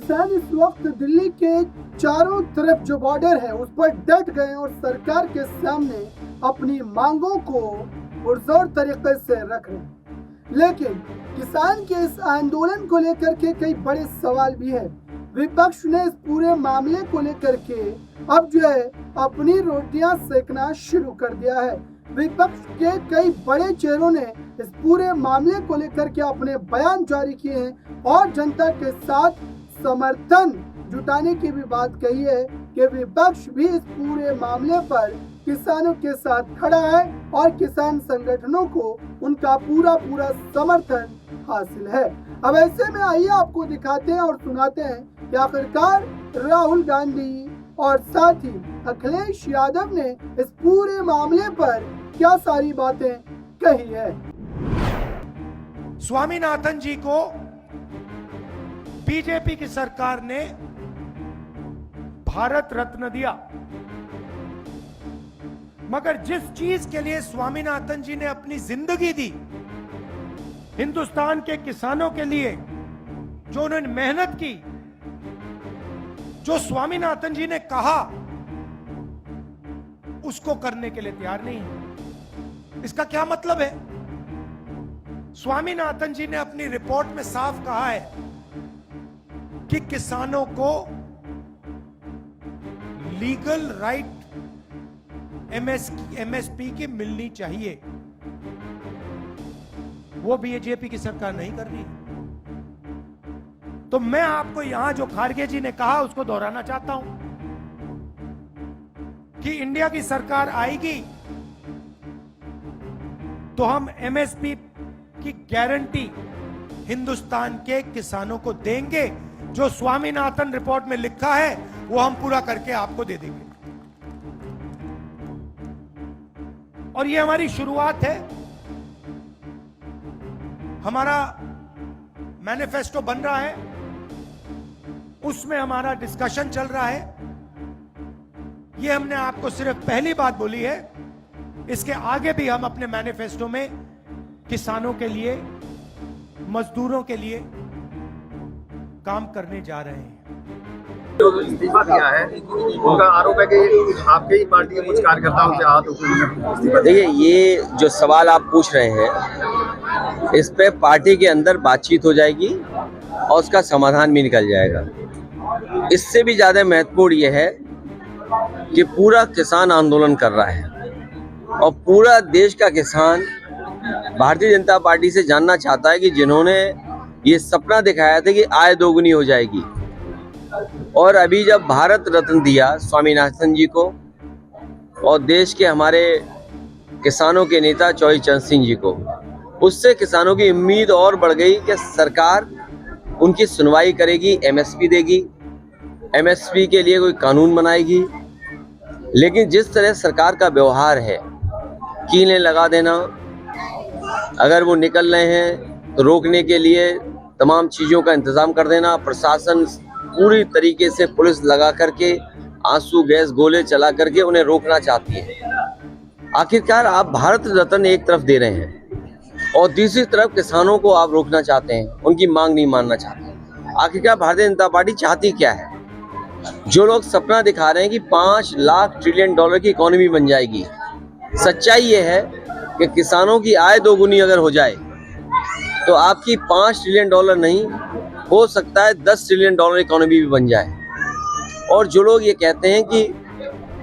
किसान इस वक्त दिल्ली के चारों तरफ जो बॉर्डर है उस पर डट गए और सरकार के सामने अपनी मांगों को पुरजोर तरीके से रख रहे हैं। लेकिन किसान के इस आंदोलन को लेकर के कई बड़े सवाल भी है। विपक्ष ने इस पूरे मामले को लेकर के अब जो है अपनी रोटियां सेकना शुरू कर दिया है। विपक्ष के कई बड़े चेहरों ने इस पूरे मामले को लेकर के अपने बयान जारी किए हैं और जनता के साथ समर्थन जुटाने की भी बात कही है कि विपक्ष भी इस पूरे मामले पर किसानों के साथ खड़ा है और किसान संगठनों को उनका पूरा समर्थन हासिल है। अब ऐसे में आइए आपको दिखाते हैं और सुनाते हैं कि आखिरकार राहुल गांधी और साथ ही अखिलेश यादव ने इस पूरे मामले पर क्या सारी बातें कही है। स्वामीनाथन जी को बीजेपी की सरकार ने भारत रत्न दिया, मगर जिस चीज के लिए स्वामीनाथन जी ने अपनी जिंदगी दी, हिंदुस्तान के किसानों के लिए जो उन्होंने मेहनत की, जो स्वामीनाथन जी ने कहा, उसको करने के लिए तैयार नहीं है। इसका क्या मतलब है? स्वामीनाथन जी ने अपनी रिपोर्ट में साफ कहा है कि किसानों को लीगल राइट एमएसपी की मिलनी चाहिए। वो बीजेपी की सरकार नहीं कर रही। तो मैं आपको यहां जो खारगे जी ने कहा उसको दोहराना चाहता हूं कि इंडिया की सरकार आएगी तो हम एमएसपी की गारंटी हिंदुस्तान के किसानों को देंगे। जो स्वामीनाथन रिपोर्ट में लिखा है वो हम पूरा करके आपको दे देंगे। और ये हमारी शुरुआत है। हमारा मैनिफेस्टो बन रहा है, उसमें हमारा डिस्कशन चल रहा है। ये हमने आपको सिर्फ पहली बात बोली है। इसके आगे भी हम अपने मैनिफेस्टो में किसानों के लिए, मजदूरों के लिए काम करने जा रहे हैं। जो इस्तीफा दिया है उनका आरोप है कि आपकी पार्टी के कुछ कार्यकर्ताओं से हाथ उठे। देखिए, ये जो सवाल आप पूछ रहे हैं इस पे पार्टी के अंदर बातचीत हो जाएगी और उसका समाधान भी निकल जाएगा। इससे भी ज़्यादा महत्वपूर्ण ये है कि पूरा किसान आंदोलन कर रहा है और पूरा देश का किसान भारतीय जनता पार्टी से जानना चाहता है कि जिन्होंने ये सपना दिखाया था कि आय दोगुनी हो जाएगी, और अभी जब भारत रत्न दिया स्वामीनाथन जी को और देश के हमारे किसानों के नेता चौधरी चरण सिंह जी को, उससे किसानों की उम्मीद और बढ़ गई कि सरकार उनकी सुनवाई करेगी, एमएसपी देगी, एमएसपी के लिए कोई कानून बनाएगी। लेकिन जिस तरह सरकार का व्यवहार है, कीलें लगा देना, अगर वो निकल रहे हैं तो रोकने के लिए तमाम चीज़ों का इंतज़ाम कर देना, प्रशासन पूरी तरीके से पुलिस लगा करके आंसू गैस गोले चला करके उन्हें रोकना चाहती है। आखिरकार आप भारत रत्न एक तरफ दे रहे हैं और दूसरी तरफ किसानों को आप रोकना चाहते हैं, उनकी मांग नहीं मानना चाहते। आखिरकार भारतीय जनता पार्टी चाहती क्या है? जो लोग सपना दिखा रहे हैं कि 5 लाख ट्रिलियन डॉलर की इकोनॉमी बन जाएगी, सच्चाई ये है कि किसानों की आय दोगुनी अगर हो जाए तो आपकी 5 ट्रिलियन डॉलर नहीं, हो सकता है 10 ट्रिलियन डॉलर इकोनॉमी भी बन जाए। और जो लोग ये कहते हैं कि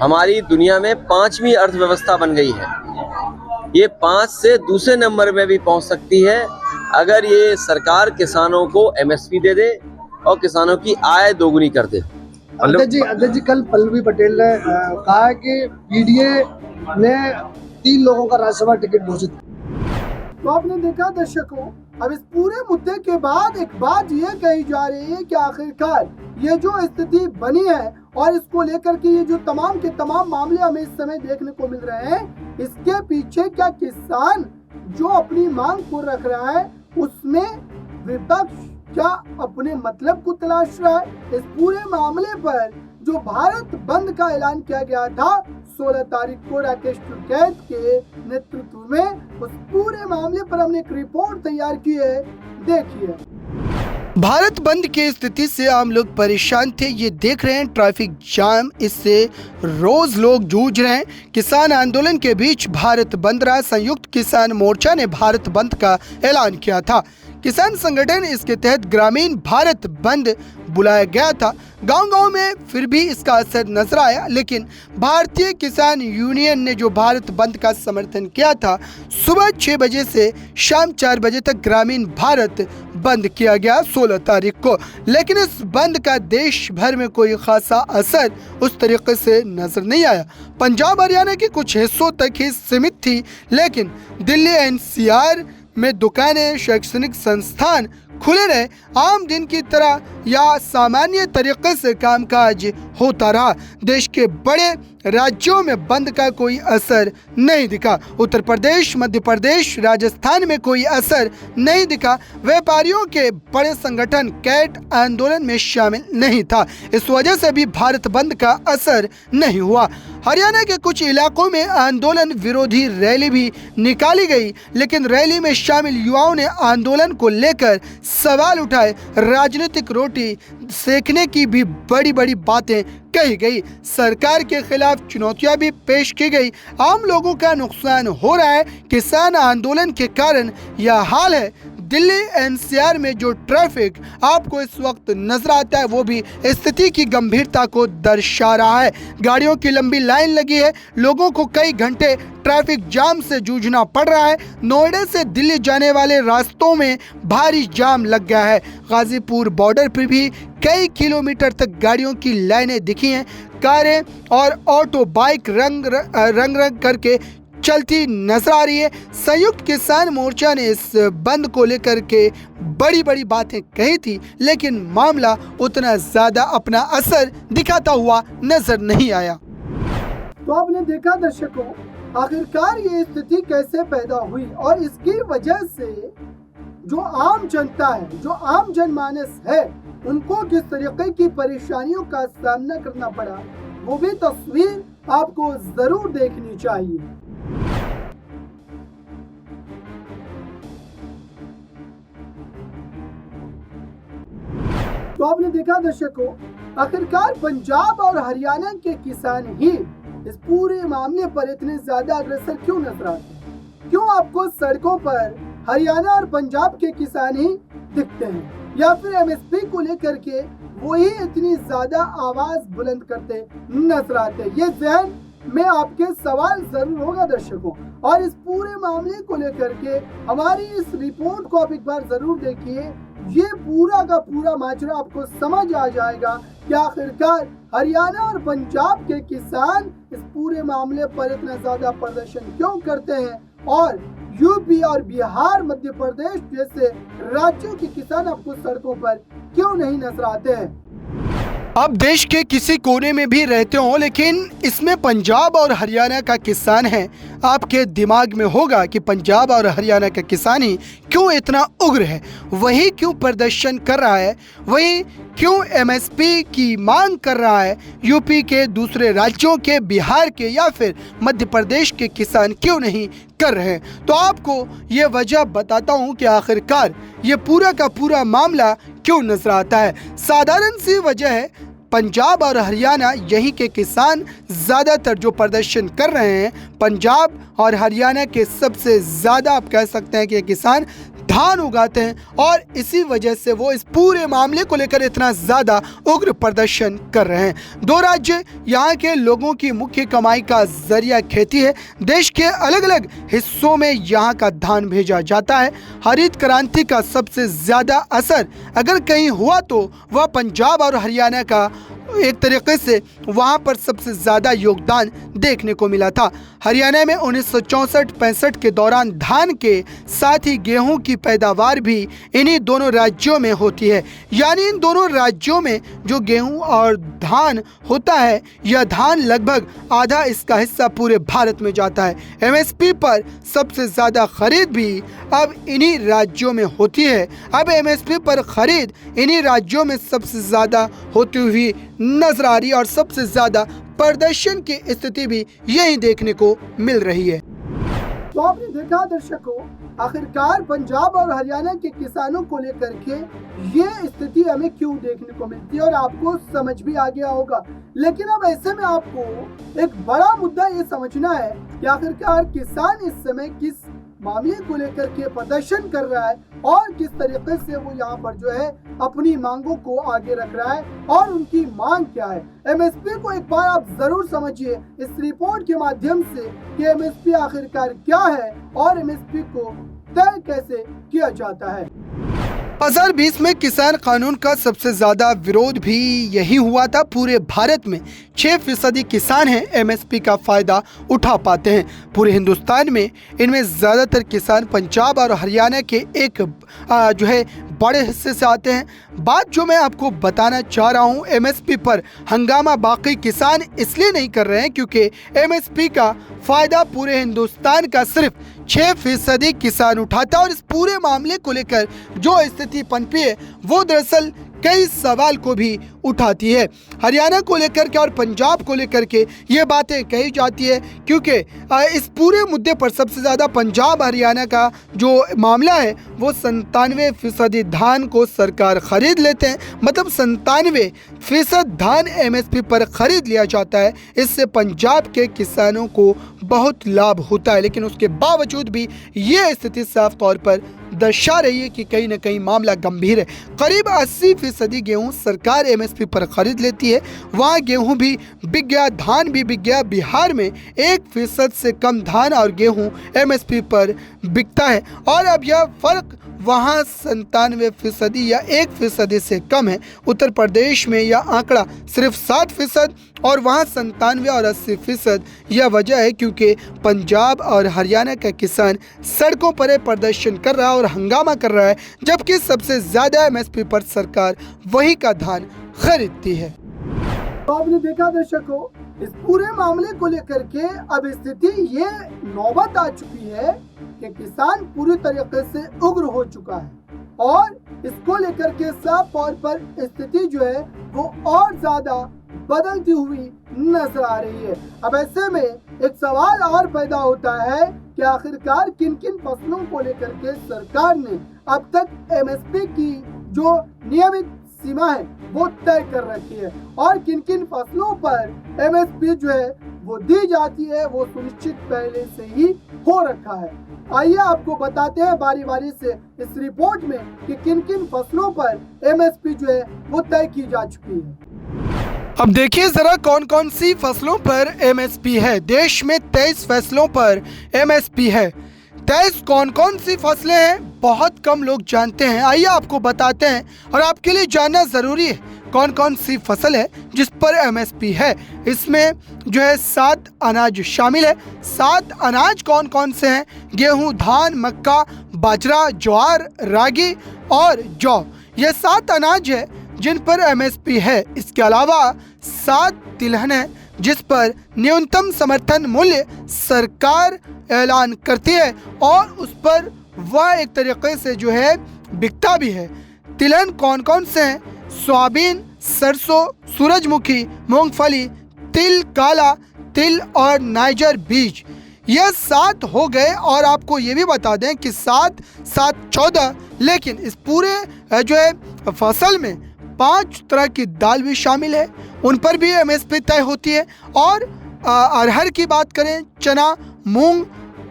हमारी दुनिया में 5वीं अर्थव्यवस्था बन गई है, ये 5 से दूसरे नंबर में भी पहुंच सकती है अगर ये सरकार किसानों को एमएसपी दे दे और किसानों की आय दोगुनी कर दे। अध्यक्ष जी, कल पल्लवी पटेल ने कहा कि पीडीए ने 3 लोगों का राज्यसभा टिकट घोषित। तो आपने देखा दर्शकों, अब इस पूरे मुद्दे के बाद एक बात ये कही जा रही है कि आखिरकार ये जो स्थिति बनी है और इसको लेकर के ये जो तमाम के तमाम मामले हमें इस समय देखने को मिल रहे हैं, इसके पीछे क्या किसान जो अपनी मांग को रख रहा है उसमें विपक्ष क्या अपने मतलब को तलाश रहा है? इस पूरे मामले पर जो भारत बंद का ऐलान किया गया था 16 तारीख को राकेश टिकैत के नेतृत्व में, उस पूरे मामले पर हमने एक रिपोर्ट तैयार की है, देखिए। भारत बंद की स्थिति से आम लोग परेशान थे। ये देख रहे हैं ट्रैफिक जाम, इससे रोज लोग जूझ रहे हैं। किसान आंदोलन के बीच भारत बंद रहा। संयुक्त किसान मोर्चा ने भारत बंद का ऐलान किया था। किसान संगठन इसके तहत ग्रामीण भारत बंद बुलाया गया था। गांव-गांव में फिर भी इसका असर नजर आया, लेकिन भारतीय किसान यूनियन ने जो भारत बंद का समर्थन किया था, सुबह 6 बजे से शाम 4 बजे तक ग्रामीण भारत बंद किया गया 16 तारीख को। लेकिन इस बंद का देश भर में कोई खासा असर उस तरीके से नजर नहीं आया। पंजाब हरियाणा के कुछ हिस्सों तक ही सीमित थी, लेकिन दिल्ली एनसीआर में दुकानें, शैक्षणिक संस्थान खुले रहे। आम दिन की तरह या सामान्य तरीके से कामकाज होता रहा। देश के बड़े राज्यों में बंद का कोई असर नहीं दिखा। उत्तर प्रदेश, मध्य प्रदेश, राजस्थान में कोई असर नहीं दिखा। व्यापारियों के बड़े संगठन कैट आंदोलन में शामिल नहीं था। इस वजह से भी भारत बंद का असर नहीं हुआ। हरियाणा के कुछ इलाकों में आंदोलन विरोधी रैली भी निकाली गई, लेकिन रैली में शामिल युवाओं ने आंदोलन को लेकर सवाल उठाए। राजनीतिक रोटी सेकने की भी बड़ी बड़ी बातें कही गई। सरकार के खिलाफ चुनौतियां भी पेश की गई। आम लोगों का नुकसान हो रहा है। किसान आंदोलन के कारण यह हाल है। दिल्ली एनसीआर में जो ट्रैफिक आपको इस वक्त नजर आता है, वो भी स्थिति की गंभीरता को दर्शा रहा है। गाड़ियों की लंबी लाइन लगी है। लोगों को कई घंटे ट्रैफिक जाम से जूझना पड़ रहा है। नोएडा से दिल्ली जाने वाले रास्तों में भारी जाम लग गया है। गाजीपुर बॉर्डर पर भी कई किलोमीटर तक गाड़ियों की लाइनें दिखी हैं। कारें और ऑटो बाइक रंग करके चलती नजर आ रही है। संयुक्त किसान मोर्चा ने इस बंद को लेकर के बड़ी बड़ी बातें कही थी, लेकिन मामला उतना ज्यादा अपना असर दिखाता हुआ नजर नहीं आया। तो आपने देखा दर्शकों, आखिरकार ये स्थिति कैसे पैदा हुई और इसकी वजह से जो आम जनता है, जो आम जनमानस है, उनको किस तरीके की परेशानियों का सामना करना पड़ा, वो भी तस्वीर आपको जरूर देखनी चाहिए। तो आपने देखा दर्शकों, आखिरकार पंजाब और हरियाणा के किसान ही इस पूरे मामले पर इतने ज्यादा अग्रसर क्यों नजर आते हैं? क्यों आपको सड़कों पर हरियाणा और पंजाब के किसान ही दिखते हैं, या फिर एमएसपी को लेकर के वही इतनी ज्यादा आवाज बुलंद करते नजर आते हैं? ये जहन में आपके सवाल जरूर होगा दर्शकों। और इस पूरे मामले को लेकर के हमारी इस रिपोर्ट को आप एक बार जरूर देखिए। ये पूरा का पूरा माजरा आपको समझ आ जाएगा कि आखिरकार हरियाणा और पंजाब के किसान इस पूरे मामले पर इतना ज्यादा प्रदर्शन क्यों करते हैं, और यूपी और बिहार, मध्य प्रदेश जैसे राज्यों के किसान आपको सड़कों पर क्यों नहीं नजर आते हैं। आप देश के किसी कोने में भी रहते हो, लेकिन इसमें पंजाब और हरियाणा का किसान है, आपके दिमाग में होगा कि पंजाब और हरियाणा का किसान ही क्यों इतना उग्र है, वही क्यों प्रदर्शन कर रहा है, वही क्यों एमएसपी की मांग कर रहा है। यूपी के, दूसरे राज्यों के, बिहार के या फिर मध्य प्रदेश के किसान क्यों नहीं कर रहे हैं। तो आपको ये वजह बताता हूँ कि आखिरकार ये पूरा का पूरा मामला क्यों नजर आता है। साधारण सी वजह है, पंजाब और हरियाणा यहीं के किसान ज़्यादातर जो प्रदर्शन कर रहे हैं, पंजाब और हरियाणा के सबसे ज़्यादा आप कह सकते हैं कि किसान धान उगाते हैं, और इसी वजह से वो इस पूरे मामले को लेकर इतना ज़्यादा उग्र प्रदर्शन कर रहे हैं। दो राज्य, यहाँ के लोगों की मुख्य कमाई का जरिया खेती है। देश के अलग अलग हिस्सों में यहाँ का धान भेजा जाता है। हरित क्रांति का सबसे ज़्यादा असर अगर कहीं हुआ तो वह पंजाब और हरियाणा का एक तरीके से वहाँ पर सबसे ज़्यादा योगदान देखने को मिला था। हरियाणा में 1964-65 के दौरान धान के साथ ही गेहूं की पैदावार भी इन्हीं दोनों राज्यों में होती है। यानी इन दोनों राज्यों में जो गेहूं और धान होता है, यह धान लगभग आधा इसका हिस्सा पूरे भारत में जाता है। एमएसपी पर सबसे ज़्यादा खरीद भी अब इन्हीं राज्यों में होती है। अब एमएसपी पर खरीद इन्हीं राज्यों में सबसे ज़्यादा होती हुई नजर आ रही है, और सबसे ज़्यादा प्रदर्शन की स्थिति भी यही देखने को मिल रही है। तो आपने देखा दर्शकों, आखिरकार पंजाब और हरियाणा के किसानों को लेकर के ये स्थिति हमें क्यों देखने को मिलती है और आपको समझ भी आ गया होगा। लेकिन अब ऐसे में आपको एक बड़ा मुद्दा ये समझना है कि आखिरकार किसान इस समय किस मामले को लेकर के प्रदर्शन कर रहा है और किस तरीके से वो यहाँ पर जो है अपनी मांगों को आगे रख रहा है और उनकी मांग क्या है। एमएसपी को एक बार आप जरूर समझिए इस रिपोर्ट के माध्यम से कि एमएसपी आखिरकार क्या है और एमएसपी को तय कैसे किया जाता है। 2020 में किसान कानून का सबसे ज्यादा विरोध भी यही हुआ था। पूरे भारत में 6% किसान हैं एमएसपी का फायदा उठा पाते हैं। पूरे हिंदुस्तान में इनमें ज्यादातर किसान पंजाब और हरियाणा के एक जो है बड़े हिस्से से आते हैं। बात जो मैं आपको बताना चाह रहा हूं, एमएसपी पर हंगामा बाकी किसान इसलिए नहीं कर रहे हैं क्योंकि एमएसपी का फायदा पूरे हिंदुस्तान का सिर्फ 6% किसान उठाता है और इस पूरे मामले को लेकर जो स्थिति पनपी है वो दरअसल कई सवाल को भी उठाती है। हरियाणा को लेकर के और पंजाब को लेकर के ये बातें कही जाती है क्योंकि इस पूरे मुद्दे पर सबसे ज़्यादा पंजाब हरियाणा का जो मामला है वो 97% धान को सरकार खरीद लेते हैं। मतलब 97% धान एमएसपी पर खरीद लिया जाता है। इससे पंजाब के किसानों को बहुत लाभ होता है, लेकिन उसके बावजूद भी ये स्थिति साफ तौर पर दर्शा रही है कि कहीं ना कहीं मामला गंभीर है। करीब 80% गेहूं सरकार एमएसपी पर खरीद लेती है। वहाँ गेहूं भी बिक गया, धान भी बिक गया। बिहार में 1% से कम धान और गेहूं एमएसपी पर बिकता है और अब यह फर्क वहाँ 97% या 1% से कम है। उत्तर प्रदेश में यह आंकड़ा सिर्फ 7% और वहाँ 97 और 80%। यह वजह है क्योंकि पंजाब और हरियाणा का किसान सड़कों पर प्रदर्शन कर रहा है और हंगामा कर रहा है, जबकि सबसे ज़्यादा एमएसपी पर सरकार वही का धान खरीदती है। तो आपने देखा दर्शकों, इस पूरे मामले को लेकर के अब स्थिति ये नौबत आ चुकी है कि किसान पूरी तरीके से उग्र हो चुका है और इसको लेकर के साफ तौर पर स्थिति जो है वो और ज्यादा बदलती हुई नजर आ रही है। अब ऐसे में एक सवाल और पैदा होता है कि आखिरकार किन किन फसलों को लेकर के सरकार ने अब तक एमएसपी की जो नियमित सीमा है वो तय कर रखी है और किन किन फसलों पर एमएसपी जो है वो दी जाती है वो सुनिश्चित पहले से ही हो रखा है। आइए आपको बताते हैं बारी बारी से इस रिपोर्ट में कि किन किन फसलों पर एमएसपी जो है वो तय की जा चुकी है। अब देखिए जरा कौन कौन सी फसलों पर एमएसपी है। देश में 23 फसलों पर एमएसपी है। 23 कौन कौन सी फसलें हैं बहुत कम लोग जानते हैं। आइए आपको बताते हैं और आपके लिए जानना ज़रूरी है कौन कौन सी फसल है जिस पर एमएसपी है। इसमें जो है 7 अनाज शामिल है। 7 अनाज कौन कौन से हैं? गेहूं, धान, मक्का, बाजरा, ज्वार, रागी और जौ। ये 7 अनाज है जिन पर एमएसपी है। इसके अलावा 7 तिलहन है जिस पर न्यूनतम समर्थन मूल्य सरकार ऐलान करती है और उस पर वह एक तरीके से जो है बिकता भी है। तिलहन कौन कौन से हैं? सोयाबीन, सरसों, सूरजमुखी, मूंगफली, तिल, काला तिल और नाइजर बीज। यह 7 हो गए और आपको ये भी बता दें कि 7, 7, 14, लेकिन इस पूरे जो है फसल में 5 तरह की दाल भी शामिल है, उन पर भी एमएसपी तय होती है। और अरहर की बात करें, चना, मूंग,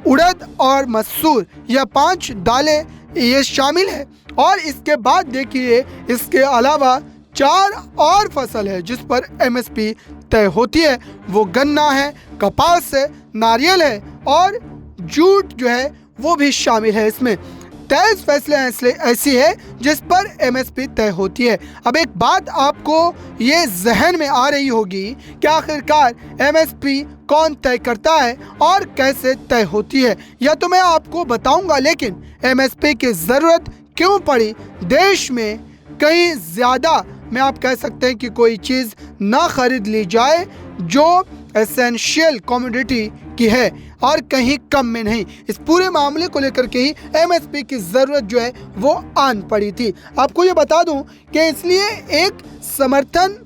उड़द और मसूर, यह 5 दालें ये शामिल है। और इसके बाद देखिए इसके अलावा 4 और फसल है जिस पर एमएसपी तय होती है। वो गन्ना है, कपास है, नारियल है और जूट जो है वो भी शामिल है। इसमें 23 फैसले ऐसी है जिस पर एमएसपी तय होती है। अब एक बात आपको ये जहन में आ रही होगी कि आखिरकार एमएसपी कौन तय करता है और कैसे तय होती है, यह तो मैं आपको बताऊंगा। लेकिन एमएसपी की ज़रूरत क्यों पड़ी? देश में कहीं ज़्यादा में आप कह सकते हैं कि कोई चीज़ ना खरीद ली जाए जो एसेंशियल कमोडिटी की है और कहीं कम में नहीं। इस पूरे मामले को लेकर के ही एमएसपी की ज़रूरत जो है वो आन पड़ी थी। आपको ये बता दूं कि इसलिए एक समर्थन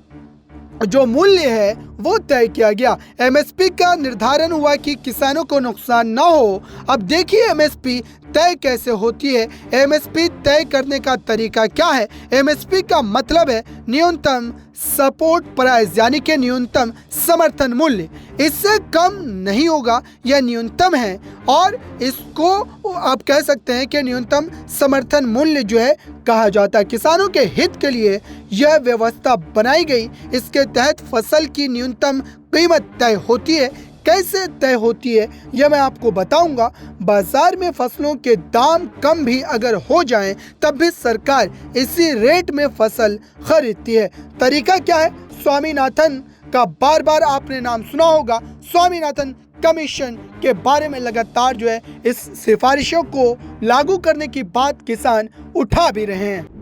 जो मूल्य है वो तय किया गया। एमएसपी का निर्धारण हुआ कि किसानों को नुकसान न हो। अब देखिए एमएसपी तय कैसे होती है, एमएसपी तय करने का तरीका क्या है। एमएसपी का मतलब है न्यूनतम सपोर्ट प्राइस, यानी कि न्यूनतम समर्थन मूल्य। इससे कम नहीं होगा, यह न्यूनतम है और इसको आप कह सकते हैं कि न्यूनतम समर्थन मूल्य जो है कहा जाता है। किसानों के हित के लिए यह व्यवस्था बनाई गई। इसके तहत फसल की न्यूनतम कीमत तय होती है। कैसे तय होती है यह मैं आपको बताऊंगा। बाजार में फसलों के दाम कम भी अगर हो जाएं तब भी सरकार इसी रेट में फसल खरीदती है। तरीका क्या है? स्वामीनाथन का बार बार आपने नाम सुना होगा। स्वामीनाथन कमीशन के बारे में लगातार जो है इस सिफारिशों को लागू करने की बात किसान उठा भी रहे हैं।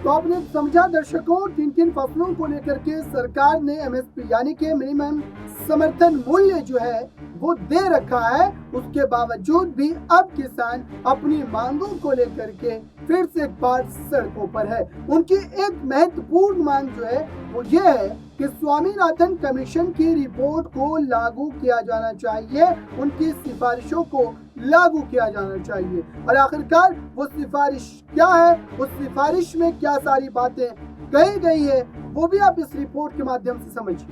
तो आपने समझा दर्शकों, किन किन फसलों को लेकर के सरकार ने एमएसपी यानी कि मिनिमम समर्थन मूल्य जो है वो दे रखा है। उसके बावजूद भी अब किसान अपनी मांगों को लेकर के फिर से एक बार सड़कों पर है। उनकी एक महत्वपूर्ण मांग जो है वो ये है कि स्वामीनाथन कमीशन की रिपोर्ट को लागू किया जाना चाहिए, उनकी सिफारिशों को लागू किया जाना चाहिए। और आखिरकार वो सिफारिश क्या है, उस सिफारिश में क्या सारी बातें कही गई है, वो भी आप इस रिपोर्ट के माध्यम से समझिए।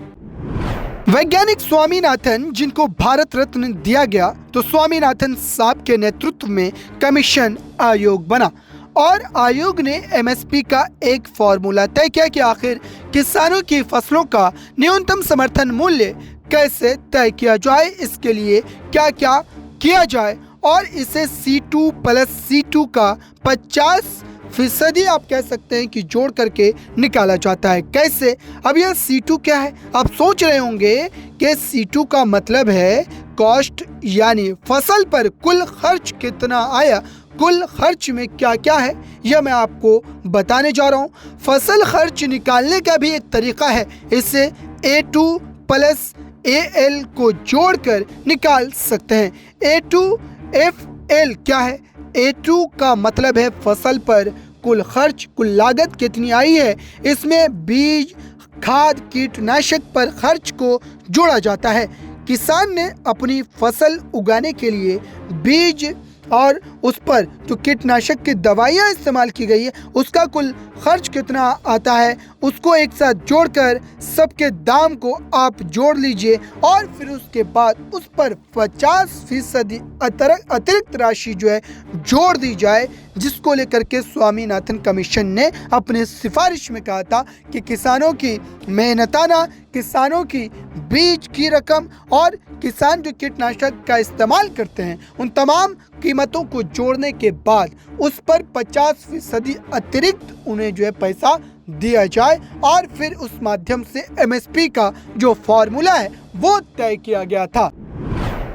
वैज्ञानिक स्वामीनाथन जिनको भारत रत्न दिया गया, तो स्वामीनाथन साहब के नेतृत्व में कमीशन आयोग बना और आयोग ने एमएसपी का एक फॉर्मूला तय किया कि आखिर किसानों की फसलों का न्यूनतम समर्थन मूल्य कैसे तय किया जाए, इसके लिए क्या क्या किया जाए और इसे C2+C2 का 50% आप कह सकते हैं कि जोड़ करके निकाला जाता है। कैसे? अब यह C2 क्या है? आप सोच रहे होंगे कि C2 का मतलब है कॉस्ट, यानी फसल पर कुल खर्च कितना आया। कुल खर्च में क्या क्या है यह मैं आपको बताने जा रहा हूँ। फसल खर्च निकालने का भी एक तरीका है, इसे A2+AL को जोड़कर निकाल सकते हैं। A2FL क्या है? A2 का मतलब है फसल पर कुल खर्च, कुल लागत कितनी आई है। इसमें बीज, खाद, कीटनाशक पर खर्च को जोड़ा जाता है। किसान ने अपनी फसल उगाने के लिए बीज और उस पर जो कीटनाशक की दवाइयाँ इस्तेमाल की गई है उसका कुल खर्च कितना आता है, उसको एक साथ जोड़कर सबके दाम को आप जोड़ लीजिए और फिर उसके बाद उस पर 50% अतिरिक्त राशि जो है जोड़ दी जाए, जिसको लेकर के स्वामीनाथन कमीशन ने अपने सिफारिश में कहा था कि किसानों की मेहनताना, किसानों की बीज की रकम और किसान जो कीटनाशक का इस्तेमाल करते हैं उन तमाम कीमतों को जोड़ने के बाद उस पर 50% अतिरिक्त उन्हें जो है पैसा दिया जाए और फिर उस माध्यम से एमएसपी का जो फॉर्मूला है वो तय किया गया था।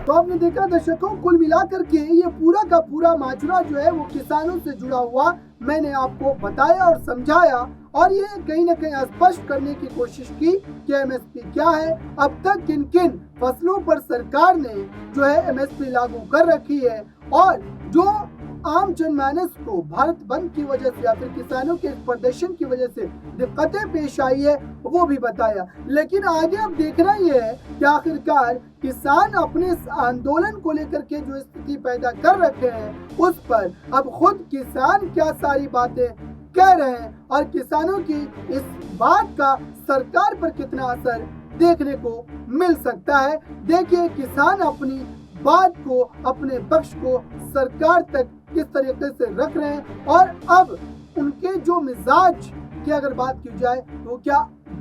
तो आपने देखा दर्शकों, कुल मिलाकर के ये पूरा का पूरा माजरा जो है वो किसानों से जुड़ा हुआ मैंने आपको बताया और समझाया और ये कहीं ना कहीं स्पष्ट करने की कोशिश की कि एमएसपी क्या है, अब तक किन किन फसलों पर सरकार ने जो है एमएसपी लागू कर रखी है और जो आम जनमानस को भारत बंद की वजह से या फिर किसानों के प्रदर्शन की वजह से दिक्कतें पेश आई है वो भी बताया। लेकिन आगे अब देखना ये है कि आखिरकार किसान अपने इस आंदोलन को लेकर के जो स्थिति पैदा कर रखे हैं उस पर अब खुद किसान क्या सारी बातें कह रहे हैं और किसानों की इस बात का सरकार पर कितना असर देखने को मिल सकता है। देखिए किसान अपनी बात को, अपने पक्ष को सरकार तक किस तरीके से रख रहे हैं और अब उनके जो मिजाज की अगर बात की जाए तो क्या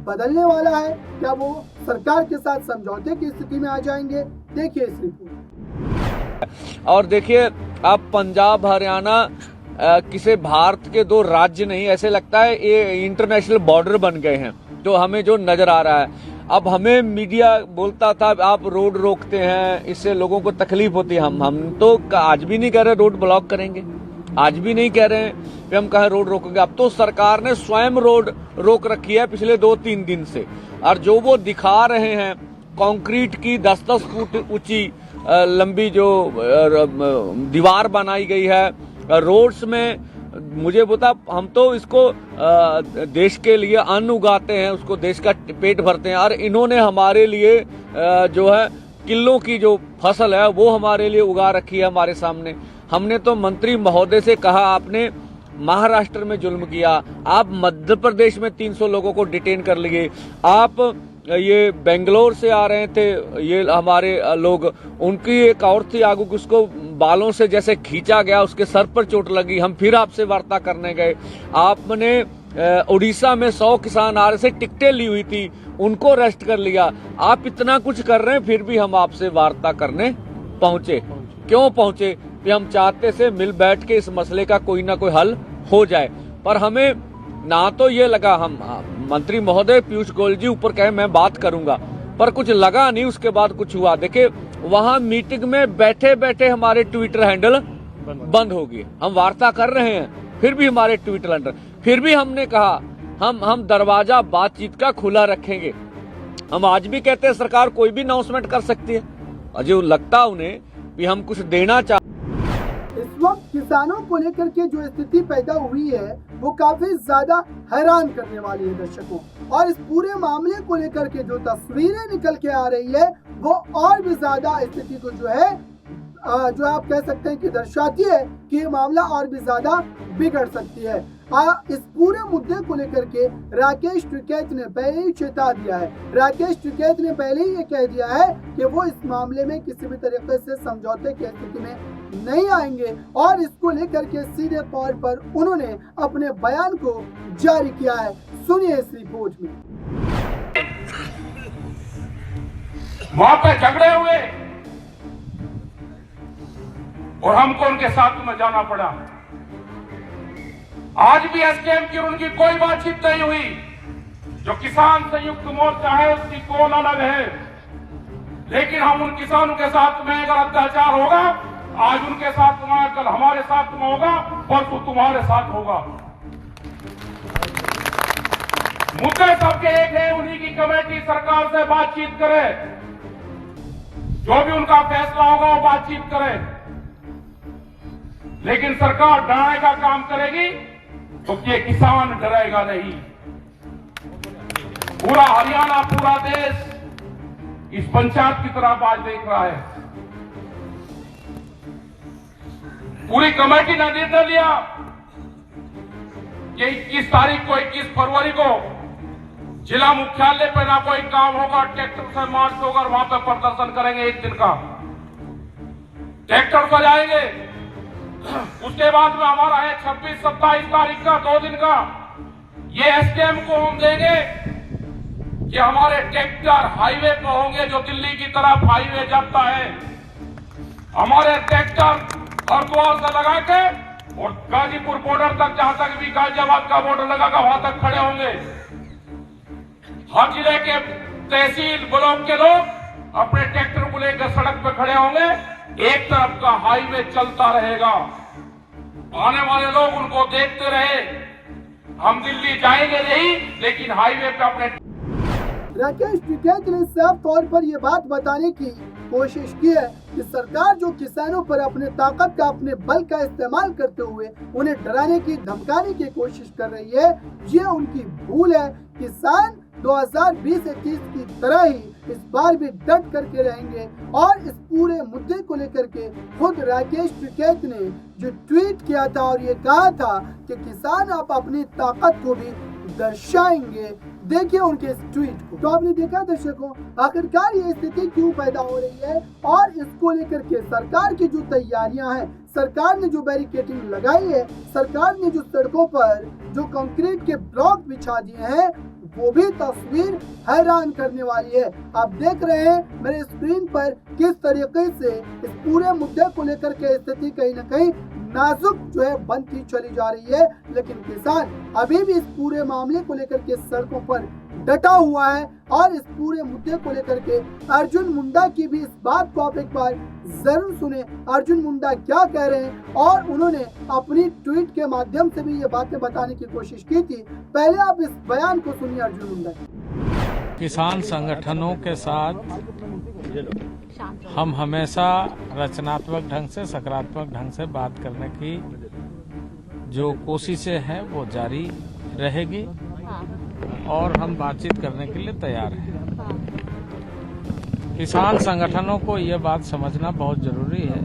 बदलने वाला है, क्या वो सरकार के साथ समझौते की स्थिति में आ जाएंगे। देखिए इस रिपोर्ट। और देखिए अब पंजाब, हरियाणा किसी भारत के दो राज्य नहीं, ऐसे लगता है ये इंटरनेशनल बॉर्डर बन गए हैं तो हमें जो नजर आ रहा है। अब हमें मीडिया बोलता था आप रोड रोकते हैं, इससे लोगों को तकलीफ होती है। हम तो आज भी नहीं कह रहे रोड ब्लॉक करेंगे, आज भी नहीं कह रहे हैं कि हम कहें रोड रोकेंगे। अब तो सरकार ने स्वयं रोड रोक रखी है पिछले 2-3 दिन से और जो वो दिखा रहे हैं कंक्रीट की 10-10 फुट ऊंची लंबी जो दीवार बनाई गई है, रोड्स में मुझे बता, हम तो इसको देश के लिए अन्न उगाते हैं, उसको देश का पेट भरते हैं, और इन्होंने हमारे लिए जो है किलों की जो फसल है वो हमारे लिए उगा रखी है हमारे सामने। हमने तो मंत्री महोदय से कहा, आपने महाराष्ट्र में जुल्म किया, आप मध्य प्रदेश में 300 लोगों को डिटेन कर लिए, आप ये बेंगलोर से आ रहे थे ये हमारे लोग, उनकी एक और थी आगू, उसको बालों से जैसे खींचा गया, उसके सर पर चोट लगी, हम फिर आपसे वार्ता करने गए। आपने उड़ीसा में 100 किसान आ रहे थे, टिकटें ली हुई थी, उनको अरेस्ट कर लिया। आप इतना कुछ कर रहे हैं, फिर भी हम आपसे वार्ता करने पहुंचे। क्यों पहुंचे? कि हम चाहते से मिल बैठ के इस मसले का कोई ना कोई हल हो जाए। पर हमें ना तो ये लगा, हम मंत्री महोदय पीयूष गोयल जी ऊपर कहे मैं बात करूंगा, पर कुछ लगा नहीं, उसके बाद कुछ हुआ। देखिए वहां मीटिंग में बैठे बैठे हमारे ट्विटर हैंडल बंद हो गए। हम वार्ता कर रहे हैं, फिर भी हमारे ट्विटर हैंडल, फिर भी हमने कहा हम दरवाजा बातचीत का खुला रखेंगे। हम आज भी कहते हैं सरकार कोई भी अनाउंसमेंट कर सकती है, और जो लगता उन्हें भी हम कुछ देना चाहते। इस वक्त किसानों को लेकर के जो स्थिति पैदा हुई है वो काफी ज्यादा हैरान करने वाली है दर्शकों, और इस पूरे मामले को लेकर के जो तस्वीरें निकल के आ रही है वो और भी ज्यादा स्थिति को जो है जो आप कह सकते हैं कि दर्शाती है कि ये मामला और भी ज्यादा बिगड़ सकती है। इस पूरे मुद्दे को लेकर के राकेश टिकैत ने पहले ही चेता दिया है। राकेश टिकैत ने पहले ही ये कह दिया है कि वो इस मामले में किसी भी तरीके से समझौते की स्थिति में नहीं आएंगे, और इसको लेकर के सीधे तौर पर उन्होंने अपने बयान को जारी किया है। सुनिए इस रिपोर्ट में। वहां पे झगड़े हुए और हमको उनके साथ में जाना पड़ा। आज भी एसकेएम की उनकी कोई बातचीत नहीं हुई। जो किसान संयुक्त मोर्चा है उसकी कौन अलग है, लेकिन हम उन किसानों के साथ में अगर अत्याचार होगा, आज उनके साथ में, कल हमारे साथ में होगा, परसों तुम्हारे साथ होगा। मुद्दे सबके एक है, उन्हीं की कमेटी सरकार से बातचीत करे, जो भी उनका फैसला होगा वो बातचीत करे। लेकिन सरकार डराने का काम करेगी तो ये किसान डरेगा नहीं। पूरा हरियाणा, पूरा देश इस पंचायत की तरफ आज देख रहा है। पूरी कमेटी ने निर्णय लिया कि 21 तारीख को, 21 फरवरी को जिला मुख्यालय पर ना कोई काम होगा, ट्रैक्टर से मार्च होगा, वहां पर प्रदर्शन करेंगे एक दिन का, ट्रैक्टर पर जाएंगे। उसके बाद में हमारा है 26-27 तारीख का, 2 दिन का, ये एसकेएम को हम देंगे कि हमारे ट्रैक्टर हाईवे पर होंगे, जो दिल्ली की तरफ हाईवे जाता है। हमारे ट्रैक्टर हरिद्वार से लगा के और गाजीपुर बॉर्डर तक, जहां तक भी गाजियाबाद का बॉर्डर लगा, वहां तक खड़े होंगे। हर जिले के तहसील ब्लॉक के लोग अपने ट्रैक्टर को लेकर सड़क पर खड़े होंगे। एक तरफ का हाईवे चलता रहेगा, आने वाले लोग उनको देखते रहे। हम दिल्ली जाएंगे नहीं, लेकिन हाईवे पे अपने। राकेश टिकैत ने साफ तौर पर ये बात बताने की कोशिश की है कि सरकार जो किसानों पर अपने ताकत का, अपने बल का इस्तेमाल करते हुए उन्हें डराने की, धमकाने की कोशिश कर रही है, ये उनकी भूल है। किसान 2020-21 की तरह ही इस बार भी डट करके रहेंगे, और इस पूरे मुद्दे को लेकर के खुद राकेश टिकैत ने जो ट्वीट किया था और ये कहा था कि किसान आप अपनी ताकत को भी दर्शाएंगे। देखिए उनके इस ट्वीट को। तो आपने देखा दर्शकों, आखिरकार ये स्थिति क्यों पैदा हो रही है, और इसको लेकर के सरकार की जो तैयारियां हैं, सरकार ने जो बैरिकेडिंग लगाई है, सरकार ने जो सड़कों पर जो कंक्रीट के ब्लॉक बिछा दिए हैं, वो भी तस्वीर हैरान करने वाली है। आप देख रहे हैं मेरे स्क्रीन पर किस तरीके से इस पूरे मुद्दे को लेकर के स्थिति कहीं न कहीं नाजुक जो है बनती चली जा रही है, लेकिन किसान अभी भी इस पूरे मामले को लेकर के सड़कों पर डटा हुआ है। और इस पूरे मुद्दे को लेकर के अर्जुन मुंडा की भी इस बात को आप एक बार जरूर सुने, अर्जुन मुंडा क्या कह रहे हैं, और उन्होंने अपनी ट्वीट के माध्यम से भी ये बातें बताने की कोशिश की थी। पहले आप इस बयान को सुनिए अर्जुन मुंडा। किसान संगठनों के साथ हम हमेशा रचनात्मक ढंग से, सकारात्मक ढंग से बात करने की जो कोशिशें हैं वो जारी रहेगी और हम बातचीत करने के लिए तैयार हैं। किसान संगठनों को ये बात समझना बहुत जरूरी है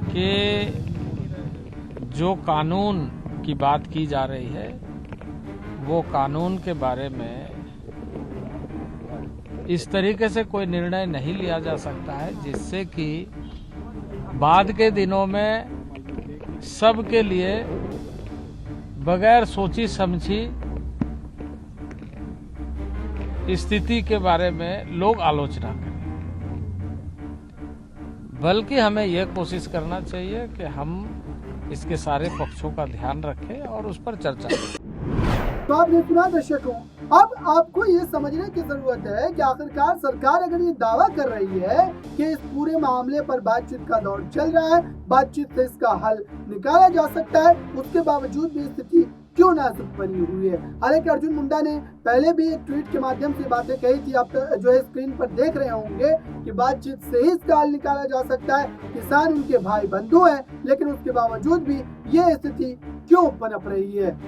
कि जो कानून की बात की जा रही है वो कानून के बारे में इस तरीके से कोई निर्णय नहीं लिया जा सकता है जिससे कि बाद के दिनों में सबके लिए बगैर सोची समझी स्थिति के बारे में लोग आलोचना करें। बल्कि हमें यह कोशिश करना चाहिए कि हम इसके सारे पक्षों का ध्यान रखें और उस पर चर्चा करें। तो आपने सुना दर्शकों, अब आपको ये समझने की जरूरत है कि आखिरकार सरकार अगर ये दावा कर रही है कि इस पूरे मामले पर बातचीत का दौर चल रहा है, बातचीत से इसका हल निकाला जा सकता है, उसके बावजूद भी स्थिति क्यों नाजुक बनी हुई है। हालांकि अर्जुन मुंडा ने पहले भी एक ट्वीट के माध्यम से बातें कही थी, आप जो है स्क्रीन पर देख रहे होंगे कि बातचीत से ही इसका हल निकाला जा सकता है, किसान उनके भाई बंधु हैं, लेकिन उसके बावजूद भी ये स्थिति क्यों पनप रही है।